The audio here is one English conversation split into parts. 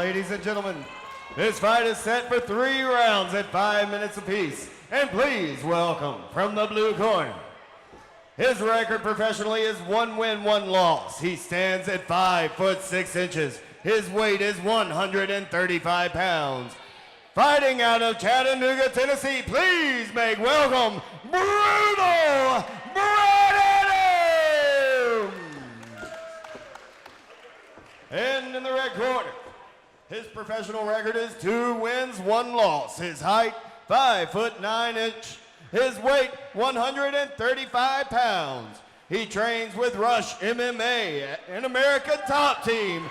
ladies and gentlemen. This fight is set for 3 rounds at 5 minutes apiece. And please welcome from the blue corner. His record professionally is 1 win, 1 loss. He stands at 5 foot 6 inches. His weight is 135 pounds. Fighting out of Chattanooga, Tennessee, please make welcome Brutal Bret Adams! And in the red corner, his professional record is 2 wins, 1 loss. His height, 5 foot 9 inches. His weight, 135 pounds. He trains with Rush MMA, an American top team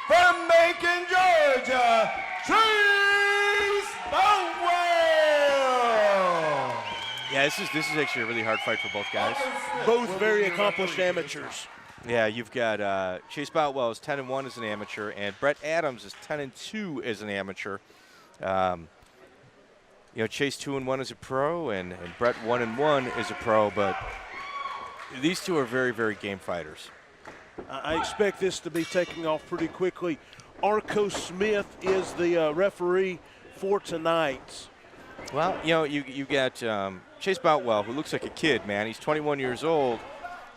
from Macon, Georgia, Chase Boutwell. Yeah, this is actually a really hard fight for both guys. Both very accomplished amateurs. Yeah, you've got Chase Boutwell is 10-1 as an amateur, and Bret Adams is 10-2 as an amateur. Chase 2-1 as a pro, and Bret 1-1 as a pro, but these two are very, very game fighters. I expect this to be taking off pretty quickly. Arco Smith is the referee for tonight. Well, you got Chase Boutwell, who looks like a kid, man. He's 21 years old,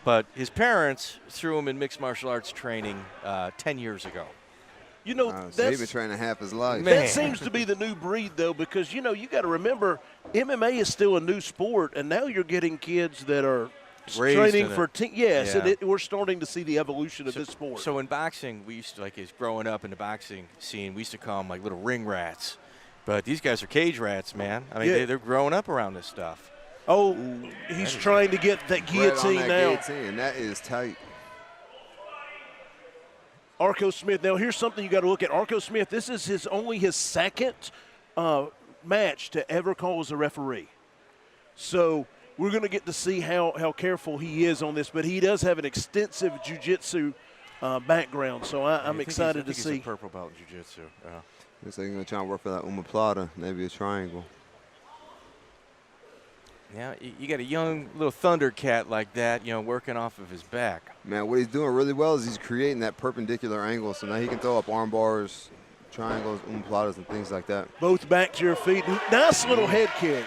but his parents threw him in mixed martial arts training 10 years ago. So he's been training half his life. That seems to be the new breed, though, because, you got to remember, MMA is still a new sport, and now you're getting kids that are training for and we're starting to see the evolution of this sport. So in boxing, we used to, as growing up in the boxing scene, we used to call them, little ring rats. But these guys are cage rats, man. I mean, they're growing up around this stuff. Oh, he's trying to get that guillotine now. Guillotine, that is tight. Arco Smith. Now, here's something you got to look at. Arco Smith, this is only his second match to ever call as a referee. So we're going to get to see how careful he is on this. But he does have an extensive jiu-jitsu background, so I'm excited to see. He's a purple belt in jiu-jitsu. Looks like he's going to try and work for that omoplata, maybe a triangle. Yeah, you got a young little Thundercat like that, working off of his back. Man, what he's doing really well is he's creating that perpendicular angle, so now he can throw up arm bars, triangles, omoplatas, and things like that. Both back to your feet. Nice little head kick.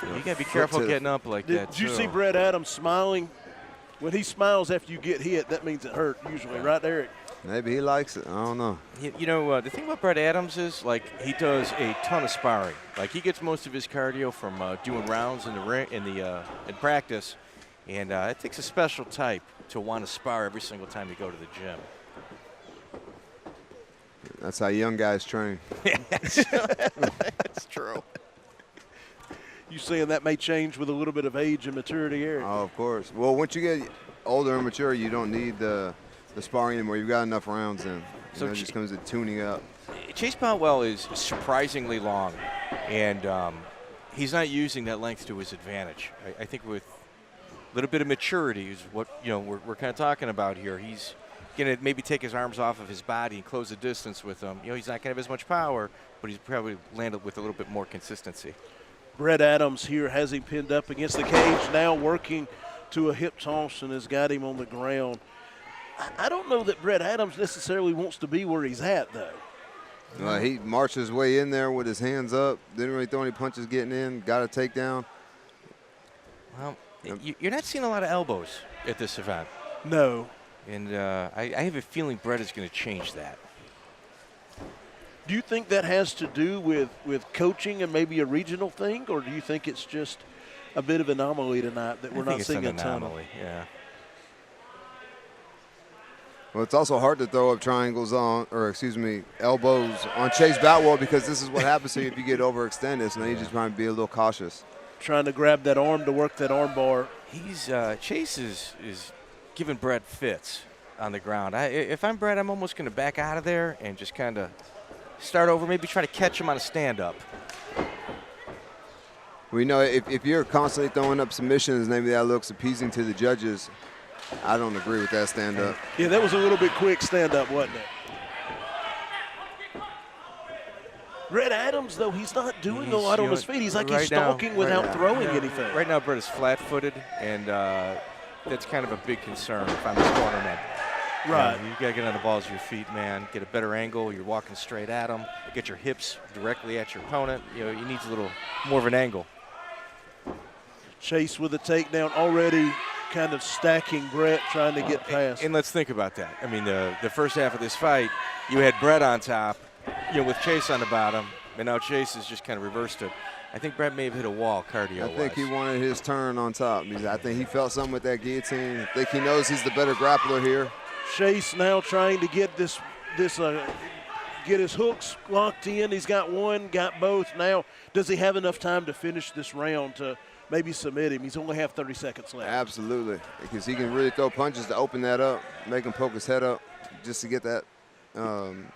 You got to be careful getting up like that, Did you see Bret Adams smiling? When he smiles after you get hit, that means it hurt usually, right, Eric? Maybe he likes it. I don't know. The thing about Bret Adams is, he does a ton of sparring. He gets most of his cardio from doing rounds in the ring, in practice, and it takes a special type to want to spar every single time you go to the gym. That's how young guys train. That's true. You saying that may change with a little bit of age and maturity, Eric? Oh, of course. Well, once you get older and mature, you don't need the sparring anymore. You've got enough rounds in. So it just comes to tuning up. Chase Boutwell is surprisingly long, and he's not using that length to his advantage. I think with a little bit of maturity is what we're kind of talking about here. He's going to maybe take his arms off of his body and close the distance with them. He's not going to have as much power, but he's probably landed with a little bit more consistency. Bret Adams here has him pinned up against the cage, now working to a hip toss and has got him on the ground. I don't know that Bret Adams necessarily wants to be where he's at, though. He marched his way in there with his hands up, didn't really throw any punches getting in, got a takedown. Well, you're not seeing a lot of elbows at this event. No. And I have a feeling Bret is going to change that. Do you think that has to do with coaching and maybe a regional thing, or do you think it's just a bit of an anomaly tonight that we're not seeing a ton of? Yeah. Well, it's also hard to throw up triangles elbows on Chase Boutwell because this is what happens to you if you get overextended. So now you're just trying to be a little cautious. Trying to grab that arm to work that arm bar. Chase is giving Bret fits on the ground. If I'm Bret, I'm almost going to back out of there and just kind of start over, maybe try to catch him on a stand-up. Well, if you're constantly throwing up submissions, maybe that looks appeasing to the judges. I don't agree with that stand-up. Yeah, that was a little bit quick stand-up, wasn't it? Bret Adams, though, he's not doing a lot on his feet. He's he's stalking without throwing anything. Right now, Bret is flat-footed, and that's kind of a big concern if I'm his cornerman. Right. You got to get on the balls of your feet, man. Get a better angle. You're walking straight at them. Get your hips directly at your opponent. You know, you need a little more of an angle. Chase with a takedown, already kind of stacking Bret, trying to get past. And let's think about that. I mean, the first half of this fight, you had Bret on top, with Chase on the bottom, and now Chase has just kind of reversed it. I think Bret may have hit a wall cardio-wise. I think he wanted his turn on top. I think he felt something with that guillotine. I think he knows he's the better grappler here. Chase now trying to get get his hooks locked in. He's got one, got both. Now, does he have enough time to finish this round to maybe submit him? He's only have 30 seconds left. Absolutely, because he can really throw punches to open that up, make him poke his head up just to get that arm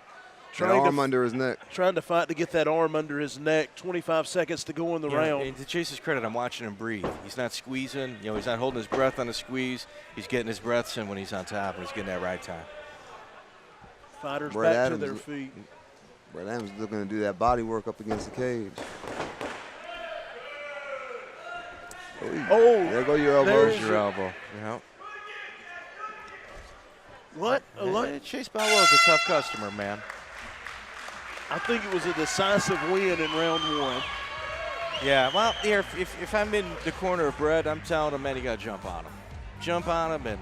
under his neck. Trying to fight to get that arm under his neck. 25 seconds to go in the round. And to Chase's credit, I'm watching him breathe. He's not squeezing. He's not holding his breath on the squeeze. He's getting his breaths in when he's on top, and he's getting that right time. Fighters Bret back Adams, to their feet. Bret Adams is looking to do that body work up against the cage. Oh, there go your elbow. There's your elbow. Yeah. What? Chase Boutwell is a tough customer, man. I think it was a decisive win in round one. Yeah, well, here, if I'm in the corner of Bret, I'm telling him, man, you got to jump on him. Jump on him and,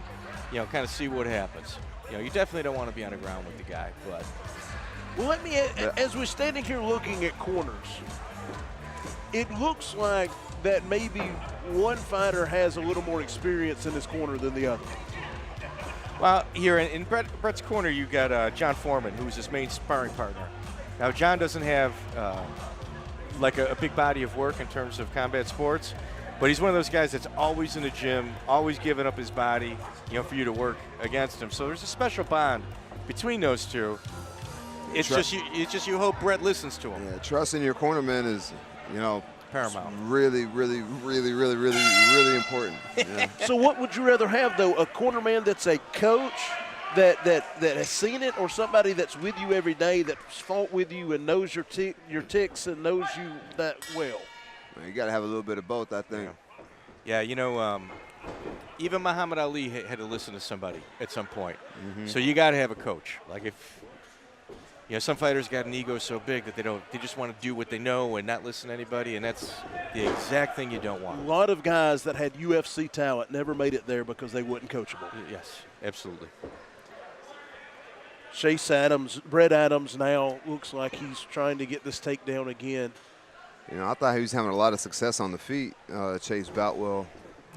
kind of see what happens. You definitely don't want to be on the ground with the guy, but. Well, as we're standing here looking at corners, it looks like that maybe one fighter has a little more experience in his corner than the other. Well, here in Bret's corner, you got John Foreman, who's his main sparring partner. Now, John doesn't have like a big body of work in terms of combat sports, but he's one of those guys that's always in the gym, always giving up his body, for you to work against him. So there's a special bond between those two. It's just you hope Bret listens to him. Yeah, trust in your cornerman is, paramount. Really, really, really, really, really, really important. Yeah. So what would you rather have, though, a cornerman that's a coach that has seen it, or somebody that's with you every day, that's fought with you and knows your ticks and knows you that well? You got to have a little bit of both, I think. Yeah, even Muhammad Ali had to listen to somebody at some point. Mm-hmm. So you got to have a coach. Like if some fighters got an ego so big that they just want to do what they know and not listen to anybody, and that's the exact thing you don't want. A lot of guys that had UFC talent never made it there because they weren't coachable. Yes, absolutely. Chase Adams, Bret Adams now looks like he's trying to get this takedown again. I thought he was having a lot of success on the feet, Chase Boutwell.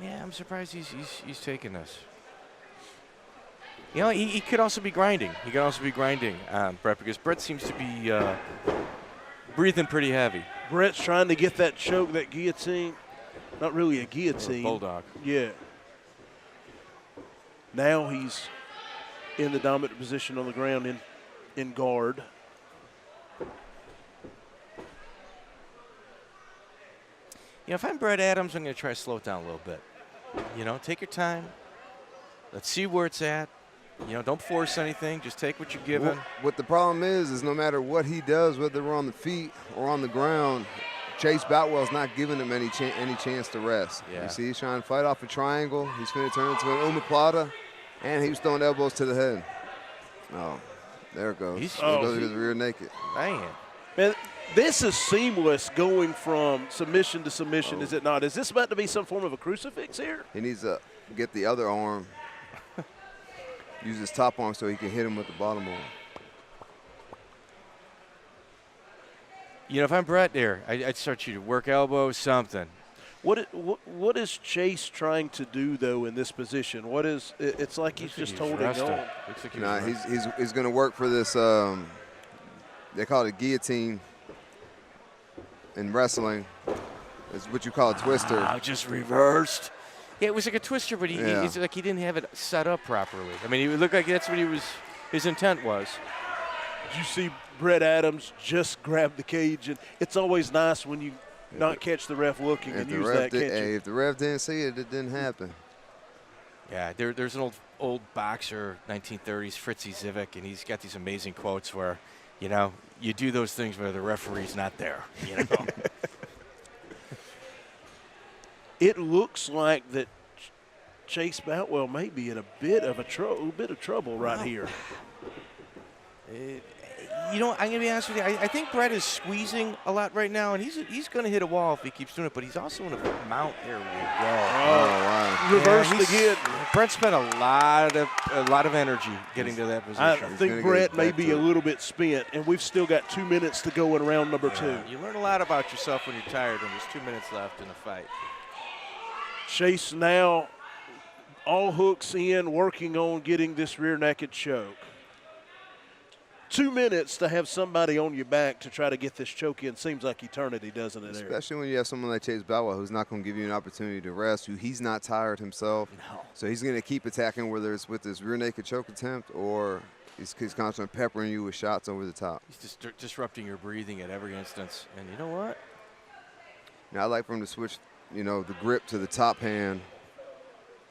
Yeah, I'm surprised he's taking this. He could also be grinding. He could also be grinding, Bret, because Bret seems to be breathing pretty heavy. Bret's trying to get that choke, that guillotine. Not really a guillotine. Bulldog. Yeah. Now he's in the dominant position on the ground in guard. If I'm Bret Adams, I'm going to try to slow it down a little bit. Take your time. Let's see where it's at. Don't force anything. Just take what you're given. What the problem is no matter what he does, whether we're on the feet or on the ground, Chase Boutwell's not giving him any chance to rest. Yeah. You see, he's trying to fight off a triangle. He's going to turn into an omoplata, and he was throwing elbows to the head. Oh, there it goes. There goes his rear naked. Man, this is seamless going from submission to submission, is it not? Is this about to be some form of a crucifix here? He needs to get the other arm, use his top arm so he can hit him with the bottom arm. If I'm Bret there, I'd start you to work elbows, something. What is Chase trying to do, though, in this position? It's like he's just holding on. He's going to work for this, they call it a guillotine in wrestling. It's what you call a twister. Just reversed. Yeah, it was like a twister, but it's like he didn't have it set up properly. I mean, it looked like that's what his intent was. Did you see Bret Adams just grab the cage? And it's always nice when you not catch the ref looking and use that catch. If the ref didn't see it, it didn't happen. Yeah, there's an old boxer, 1930s, Fritzy Zivik, and he's got these amazing quotes where, you do those things where the referee's not there, It looks like that Chase Boutwell may be in a bit of trouble right here. You know, I'm going to be honest with you. I think Bret is squeezing a lot right now, and he's going to hit a wall if he keeps doing it, but he's also in a mount. There we go. Wow. Reversed again. Bret spent a lot of energy getting to that position. I think Bret may be a little bit spent, and we've still got 2 minutes to go in round number 2. You learn a lot about yourself when you're tired, and there's 2 minutes left in the fight. Chase now all hooks in, working on getting this rear naked choke. 2 minutes to have somebody on your back to try to get this choke in seems like eternity, doesn't it, Eric? Especially when you have someone like Chase Boutwell who's not going to give you an opportunity to rest, who he's not tired himself. No. So he's going to keep attacking, whether it's with his rear naked choke attempt or he's constantly peppering you with shots over the top. He's just disrupting your breathing at every instance. And you know what? Now, I like for him to switch, you know, the grip to the top hand,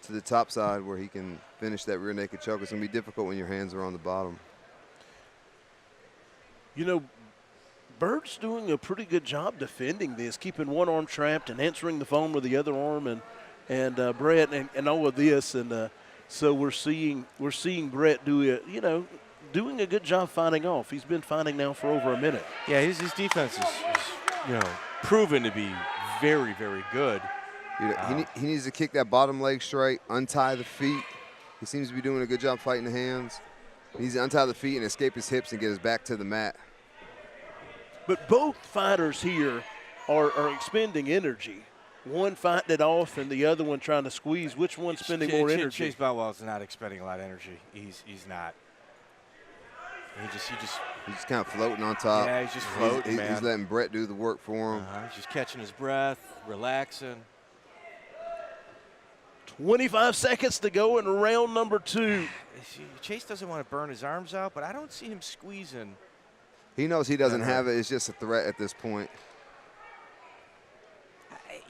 to the top side where he can finish that rear naked choke. It's going to be difficult when your hands are on the bottom. You know, Bird's doing a pretty good job defending this, keeping one arm trapped and answering the phone with the other arm, and Bret and all of this, and so we're seeing Bret do it. You know, doing a good job fighting off. He's been fighting now for over a minute. Yeah, his defense is proven to be very, very good. You know, he needs to kick that bottom leg straight, untie the feet. He seems to be doing a good job fighting the hands. He needs to untie the feet and escape his hips and get his back to the mat. But both fighters here are expending energy. One fighting it off and the other one trying to squeeze. Which one's spending more energy? Chase Boutwell's not expending a lot of energy. He's not. He's just kind of floating on top. Yeah, he's just floating, man. He's letting Bret do the work for him. He's just catching his breath, relaxing. 25 seconds to go in round number 2. Chase doesn't want to burn his arms out, but I don't see him squeezing. He knows he doesn't have it. It's just a threat at this point.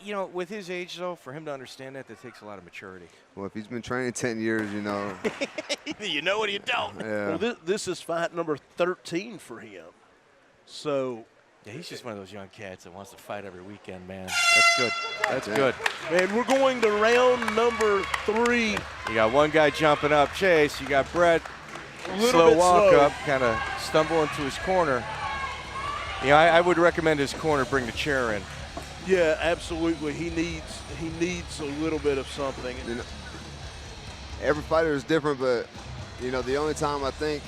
You know, with his age, though, for him to understand that takes a lot of maturity. Well, if he's been training 10 years, you know. You know what you don't. Yeah. Well, this is fight number 13 for him. So. Yeah, he's just one of those young cats that wants to fight every weekend, man. That's good. That's good. And we're going to round number 3. You got one guy jumping up, Chase. You got Bret, slow walk up, kind of stumble into his corner. You know, I would recommend his corner bring the chair in. Yeah, absolutely. He needs a little bit of something. You know, every fighter is different, but, you know, the only time I think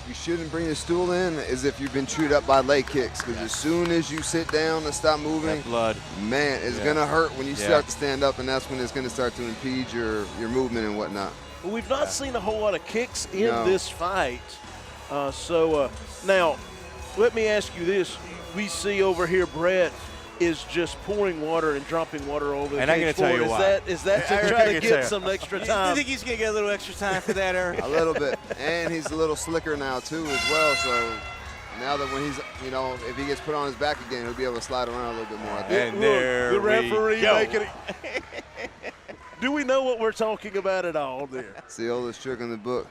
you shouldn't bring the stool in is if you've been chewed up by leg kicks, because as soon as you sit down and stop moving, that blood, man, it's going to hurt when you start to stand up, and that's when it's going to start to impede your movement and whatnot. Well, we've not seen a whole lot of kicks in this fight. Now, let me ask you this. We see over here Bret is just pouring water and dropping water over the and I'm going to tell you why. Is that to try to get some extra time? You think he's going to get a little extra time for that, Eric? A little bit. And he's a little slicker now, too, as well. So now that when he's, you know, if he gets put on his back again, he'll be able to slide around a little bit more. I think. And there the referee we go. making it. Do we know what we're talking about at all there? It's the oldest trick in the book.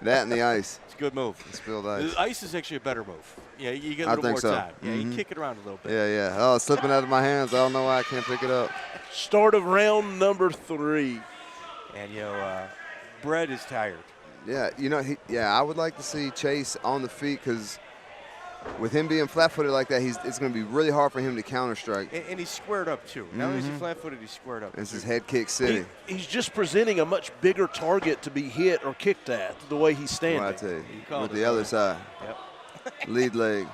That and the ice. It's a good move. The spilled ice. The ice is actually a better move. Yeah, you get a little more time. Yeah, you kick it around a little bit. Yeah. Oh, it's slipping out of my hands. I don't know why I can't pick it up. Start of round number 3. And, you know, Bret is tired. Yeah, you know, I would like to see Chase on the feet, because with him being flat-footed like that, it's going to be really hard for him to counter-strike. And he's squared up, too. Not only is he flat-footed, he's squared up. It's his head kick sitting. He's just presenting a much bigger target to be hit or kicked at the way he's standing. Well, I tell you, with the it, other side. Yep. Lead leg.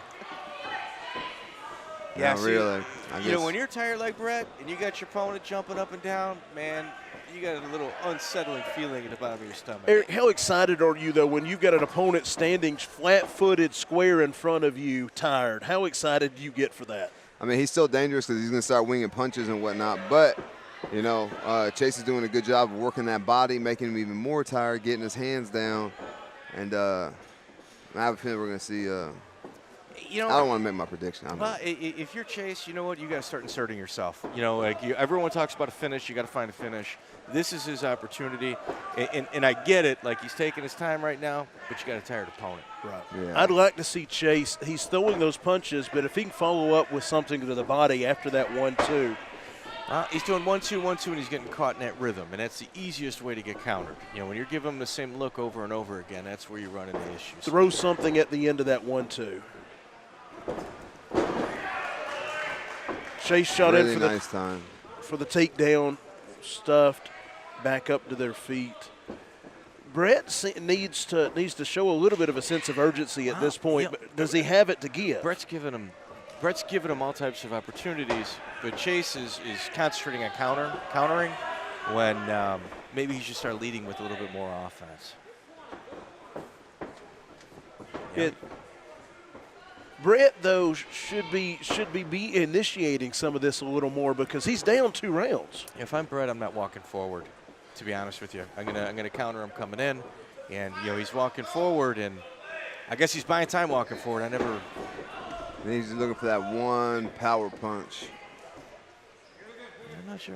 Yeah, rear leg. You know, when you're tired like Bret and you got your opponent jumping up and down, man, you got a little unsettling feeling in the bottom of your stomach. Eric, how excited are you, though, when you've got an opponent standing flat-footed square in front of you, tired? How excited do you get for that? I mean, he's still dangerous because he's going to start winging punches and whatnot. But, you know, Chase is doing a good job of working that body, making him even more tired, getting his hands down. And I have a feeling we're going to see I don't want to make my prediction. Well, if you're Chase, you know what? You got to start inserting yourself. You know, like everyone talks about a finish. You got to find a finish. This is his opportunity, and I get it. Like, he's taking his time right now, but you got a tired opponent. Right. Yeah. I'd like to see Chase. He's throwing those punches, but if he can follow up with something to the body after that 1-2. He's doing 1-2, 1-2, and he's getting caught in that rhythm, and that's the easiest way to get countered. You know, when you're giving him the same look over and over again, that's where you run into issues. Throw something at the end of that 1-2. Chase shot really in for nice time. For the takedown, stuffed, back up to their feet. Bret needs to show a little bit of a sense of urgency at this point. But does he have it to give? Bret's giving him all types of opportunities, but Chase is concentrating on countering when maybe he should start leading with a little bit more offense. Yeah. Bret, though, should be initiating some of this a little more because he's down 2 rounds. If I'm Bret, I'm not walking forward, to be honest with you. I'm gonna counter him coming in, and he's walking forward, and I guess he's buying time walking forward. He's looking for that one power punch. I'm not sure.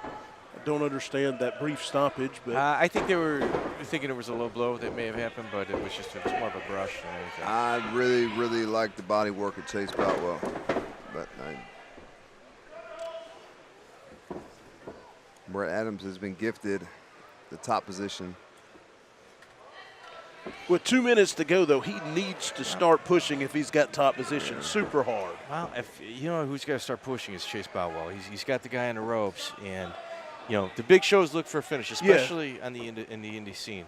I don't understand that brief stoppage, but I think they were thinking it was a low blow that may have happened, but it was more of a brush than anything. I really, really like the body work of Chase Boutwell, but Bret Adams has been gifted the top position. with 2 minutes to go, though, he needs to start pushing if he's got top position super hard. Well, if who's got to start pushing is Chase Boutwell. He's got the guy on the ropes, and the big shows look for a finish, especially in the indie scene.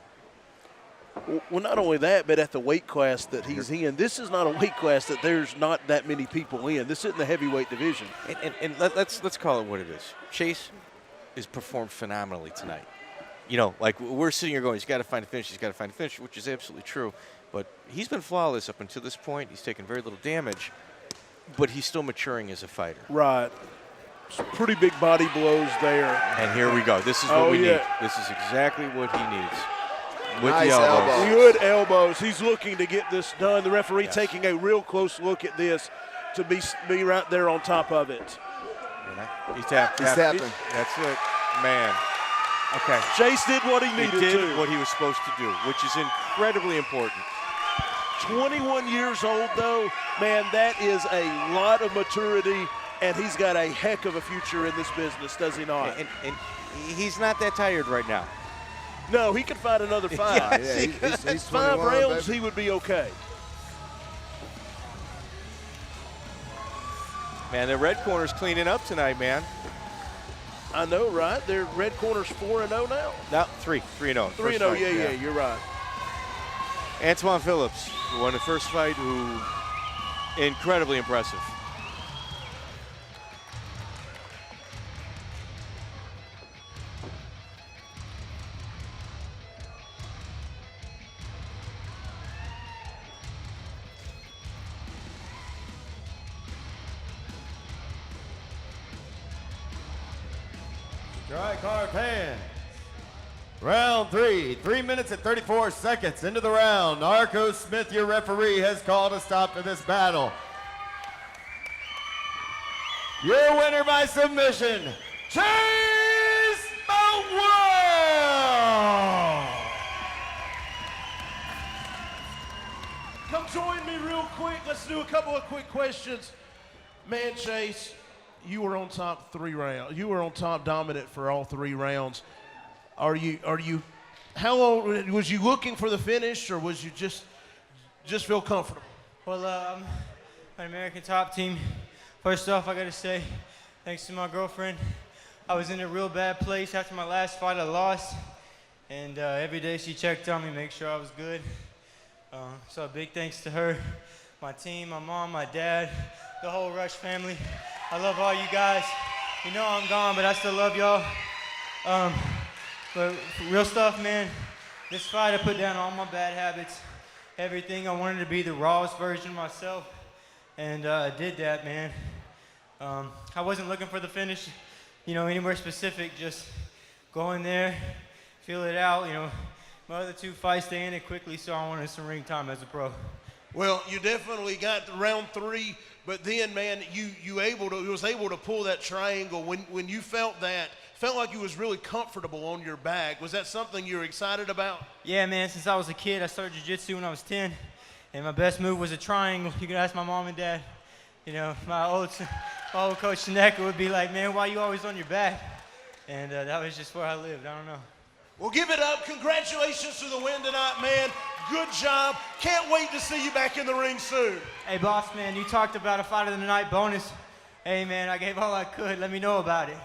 Well, not only that, but at the weight class that he's in, this is not a weight class that there's not that many people in. This isn't the heavyweight division. And let's call it what it is. Chase has performed phenomenally tonight. Like we're sitting here going, he's got to find a finish, which is absolutely true. But he's been flawless up until this point. He's taken very little damage, but he's still maturing as a fighter. Right. Some pretty big body blows there. And here we go. This is what we need. This is exactly what he needs. With Nice the elbows. Good elbows. He's looking to get this done. The referee Yes. taking a real close look at this to be right there on top of it. He's tapping. tapping. That's it, man. Okay. Chase did what he needed He did to. what he was supposed to do, which is incredibly important. 21 years old, though, man, that is a lot of maturity, and he's got a heck of a future in this business, does he not? And he's not that tired right now. No, he could fight another 5. Yeah, he's 5 21, rounds, baby. he would be okay. Man, the red corner's cleaning up tonight, man. I know, right? Their red corner's 4-0 now. No, 3-0. 3-0, yeah, you're right. Antoine Phillips, who won the first fight, who incredibly impressive. Tri-card pan. Round 3, 3 minutes and 34 seconds into the round. Arco Smith, your referee, has called a stop to this battle. Your winner by submission, Chase Boutwell! Come join me real quick. Let's do a couple of quick questions. Man, Chase, you were on top 3 rounds. You were on top dominant for all 3 rounds. Are you, how long, was you looking for the finish, or was you just feel comfortable? Well, an American Top Team. First off, I got to say, thanks to my girlfriend. I was in a real bad place after my last fight. I lost, and every day she checked on me, make sure I was good. So a big thanks to her, my team, my mom, my dad, the whole Rush family. I love all you guys. You know I'm gone, but I still love y'all. But real stuff, man. This fight, I put down all my bad habits, everything. I wanted to be the rawest version of myself, and I did that, man. I wasn't looking for the finish, anywhere specific. Just go in there, feel it out. My other 2 fights, they ended quickly, so I wanted some ring time as a pro. Well, you definitely got to round 3, but then, man, you was able to pull that triangle when you felt like you was really comfortable on your back. Was that something you were excited about? Yeah, man. Since I was a kid, I started jiu-jitsu when I was 10, and my best move was a triangle. You can ask my mom and dad. you know, my old coach Seneca would be like, man, why you always on your back? And that was just where I lived. I don't know. Well, give it up. Congratulations to the win tonight, man. Good job. Can't wait to see you back in the ring soon. Hey, boss man, you talked about a fight of the night bonus. Hey, man, I gave all I could. Let me know about it.